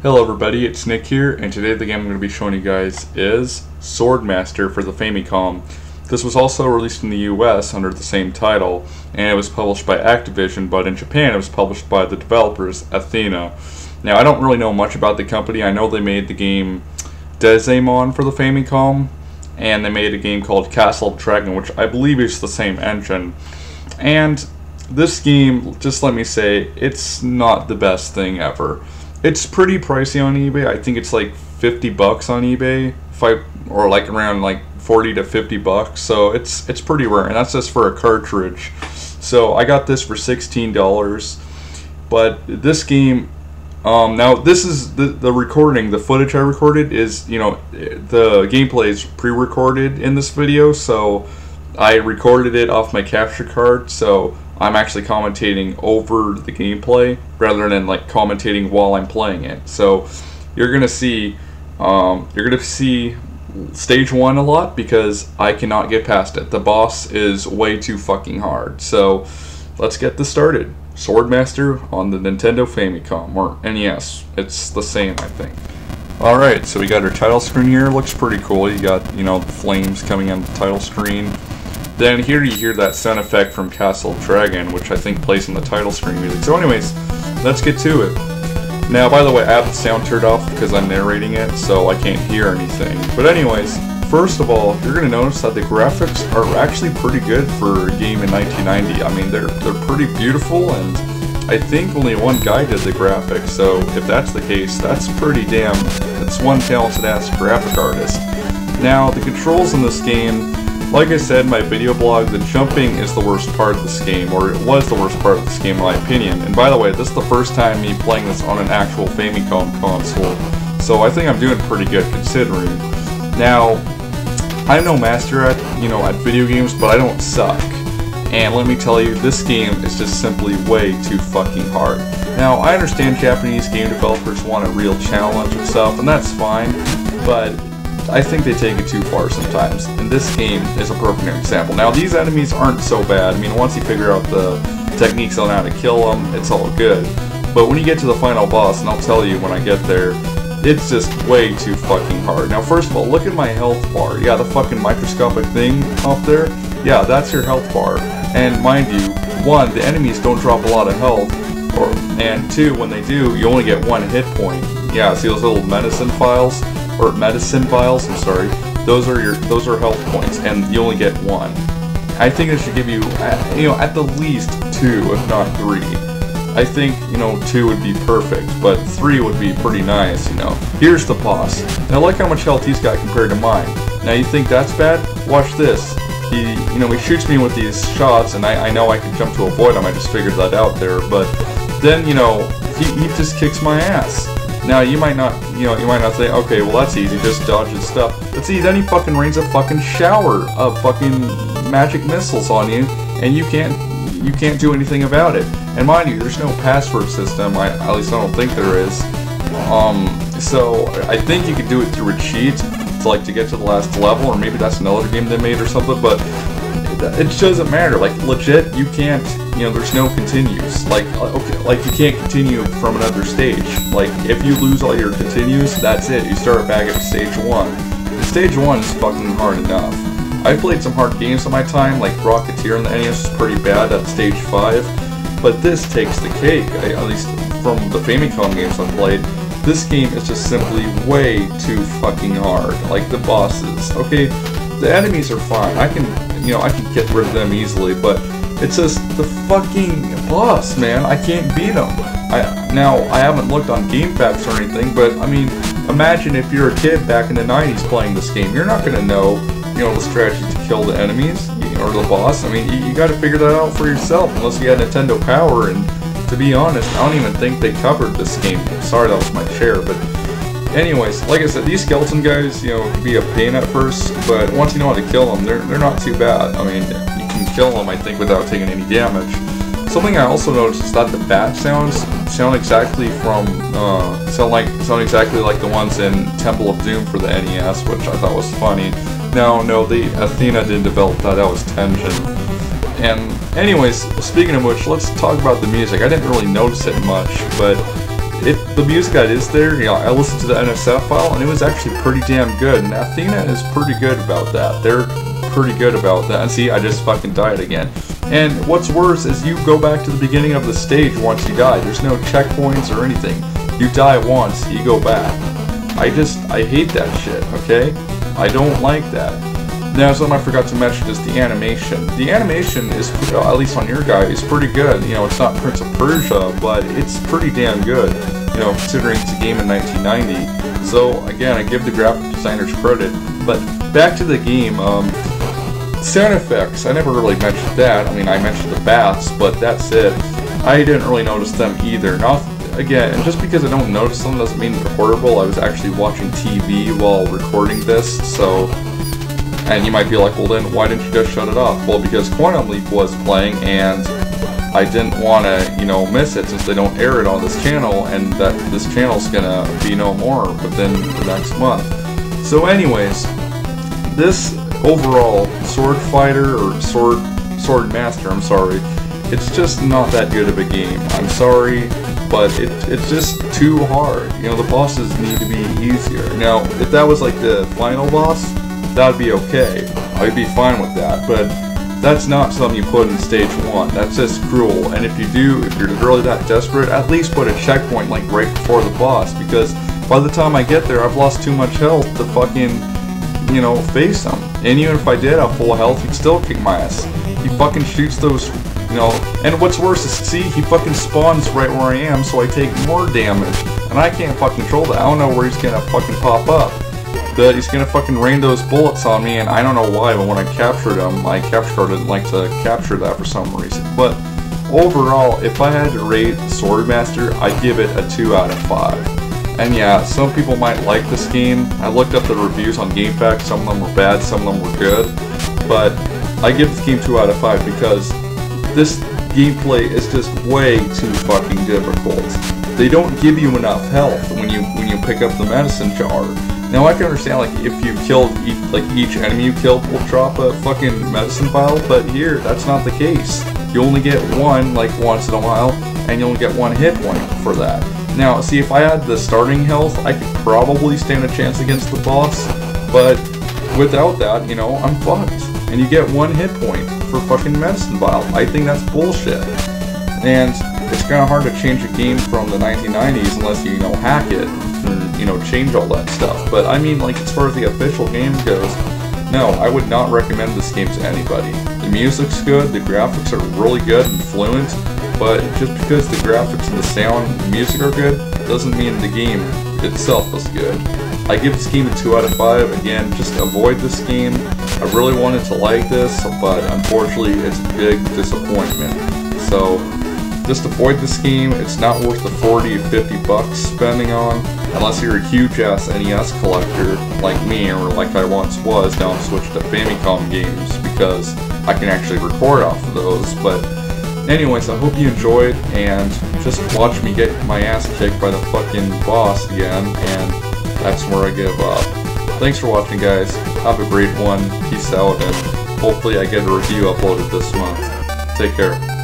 Hello everybody, it's Nick here, and today the game I'm going to be showing you guys is Sword Master for the Famicom. This was also released in the US under the same title, and it was published by Activision, but in Japan it was published by the developers Athena. Now I don't really know much about the company. I know they made the game Desaimon for the Famicom, and they made a game called Castle of Dragon, which I believe is the same engine. And this game, just let me say, it's not the best thing ever. It's pretty pricey on eBay. I think it's like $50 on eBay, or like around like 40 to 50 bucks. So it's pretty rare, and that's just for a cartridge. So I got this for $16. But this game, now this is the recording, the footage I recorded is, you know, the gameplay is pre-recorded in this video. So I recorded it off my capture card. So I'm actually commentating over the gameplay rather than like commentating while I'm playing it. So you're gonna see stage 1 a lot because I cannot get past it. The boss is way too fucking hard. So let's get this started. Sword Master on the Nintendo Famicom or NES. It's the same, I think. Alright, so we got our title screen here. Looks pretty cool. You got, you know, the flames coming on the title screen. Then here you hear that sound effect from Castle of Dragon, which I think plays in the title screen music. So anyways, let's get to it. Now, by the way, I have the sound turned off because I'm narrating it, so I can't hear anything. But anyways, first of all, you're going to notice that the graphics are actually pretty good for a game in 1990. I mean, they're pretty beautiful, and I think only one guy did the graphics. So if that's the case, that's pretty damn... That's one talented-ass graphic artist. Now, the controls in this game... Like I said in my video blog, the jumping is the worst part of this game, or it was the worst part of this game in my opinion. And by the way, this is the first time me playing this on an actual Famicom console, so I think I'm doing pretty good considering. Now, I'm no master at, at video games, but I don't suck. And let me tell you, this game is just simply way too fucking hard. Now, I understand Japanese game developers want a real challenge and stuff, and that's fine, but I think they take it too far sometimes, and this game is a perfect example. Now, these enemies aren't so bad. I mean, once you figure out the techniques on how to kill them, it's all good. But when you get to the final boss, and I'll tell you when I get there, it's just way too fucking hard. Now, first of all, look at my health bar. Yeah, the fucking microscopic thing up there? Yeah, that's your health bar. And mind you, 1, the enemies don't drop a lot of health, and 2, when they do, you only get 1 hit point. Yeah, see those little medicine vials, I'm sorry. Those are health points, and you only get 1. I think it should give you, at the least 2, if not 3. I think, 2 would be perfect, but 3 would be pretty nice, Here's the boss. Now, look how much health he's got compared to mine. Now, you think that's bad? Watch this. He shoots me with these shots, and I know I can jump to avoid him. I just figured that out there, but then, he just kicks my ass. Now, you might not think, okay, well that's easy, just dodge his stuff. But see, then he fucking rains a fucking shower of fucking magic missiles on you, and you can't do anything about it. And mind you, there's no password system, at least I don't think there is. So I think you could do it through a cheat, to get to the last level, or maybe that's another game they made or something, but it doesn't matter. Like, legit, you can't, there's no continues. Like you can't continue from another stage. Like, if you lose all your continues, that's it. You start back at stage 1. And stage 1 is fucking hard enough. I played some hard games in my time, like Rocketeer on the NES was pretty bad at stage 5, but this takes the cake, at least from the Famicom games I've played. This game is just simply way too fucking hard. Like, the bosses, okay, the enemies are fine. I can get rid of them easily, but it's just the fucking boss, man. I can't beat him. Now, I haven't looked on GameFAQs or anything, but, I mean, imagine if you're a kid back in the 90s playing this game. You're not gonna know, the strategy to kill the enemies, or the boss. I mean, you gotta figure that out for yourself, unless you had Nintendo Power, and to be honest, I don't even think they covered this game. Sorry, that was my chair, but anyways, like I said, these skeleton guys, can be a pain at first, but once you know how to kill them, they're not too bad. I mean, you can kill them, I think, without taking any damage. Something I also noticed is that the bat sounds sound exactly exactly like the ones in Temple of Doom for the NES, which I thought was funny. No, the Athena didn't develop that. That was Tension. And anyways, speaking of which, let's talk about the music. I didn't really notice it much, but the music that is there, you know, I listened to the NSF file, and it was actually pretty damn good, and Athena is pretty good about that. They're pretty good about that. And see, I just fucking died again. And what's worse is you go back to the beginning of the stage once you die. There's no checkpoints or anything. You die once, you go back. I hate that shit, okay? I don't like that. Now, something I forgot to mention is the animation. The animation is, at least on your guy, is pretty good. You know, it's not Prince of Persia, but it's pretty damn good, you know, considering it's a game in 1990. So, again, I give the graphic designers credit. But back to the game, sound effects, I never really mentioned that. I mean, I mentioned the bats, but that's it. I didn't really notice them either. Again, just because I don't notice them doesn't mean they're horrible. I was actually watching TV while recording this, so... And you might be like, well then, why didn't you just shut it off? Well, because Quantum Leap was playing, and I didn't want to, you know, miss it since they don't air it on this channel, and that this channel's gonna be no more within the next month. So anyways, this overall Sword Fighter, or Sword Master, I'm sorry, it's just not that good of a game. I'm sorry, but it's just too hard. You know, the bosses need to be easier. Now, if that was like the final boss, that'd be okay. I'd be fine with that, but that's not something you put in stage 1. That's just cruel. And if you're really that desperate, at least put a checkpoint like right before the boss, because by the time I get there, I've lost too much health to fucking, you know, face him. And even if I did have full health, he'd still kick my ass. He fucking shoots those, you know, and what's worse is, see, he fucking spawns right where I am, so I take more damage. And I can't fucking control that. I don't know where he's gonna fucking pop up. But he's gonna fucking rain those bullets on me, and I don't know why, but when I captured him, my capture card didn't like to capture that for some reason. But overall, if I had to rate Swordmaster, I'd give it a 2 out of 5. And yeah, some people might like this game. I looked up the reviews on GameFAQs, some of them were bad, some of them were good. But I give this game 2 out of 5 because this gameplay is just way too fucking difficult. They don't give you enough health when you pick up the medicine jar. Now I can understand, like, if you killed each enemy you killed will drop a fucking medicine vial, but here that's not the case. You only get one like once in a while, and you only get 1 hit point for that. Now, see, if I had the starting health, I could probably stand a chance against the boss, but without that, you know, I'm fucked. And you get 1 hit point for fucking medicine vial. I think that's bullshit. And it's kind of hard to change a game from the 1990s unless you know, hack it and, you know, change all that stuff. But I mean, like, as far as the official game goes, no, I would not recommend this game to anybody. The music's good, the graphics are really good and fluent, but just because the graphics and the sound and the music are good doesn't mean the game itself is good. I give this game a 2 out of 5. Again, just avoid this game. I really wanted to like this, but unfortunately it's a big disappointment. So just avoid this game. It's not worth the 40 or 50 bucks spending on, unless you're a huge ass NES collector like me, or like I once was. Now I'm switched to Famicom games because I can actually record off of those. But anyways, I hope you enjoyed, and just watch me get my ass kicked by the fucking boss again, and that's where I give up. Thanks for watching, guys. Have a great one. Peace out, and hopefully I get a review uploaded this month. Take care.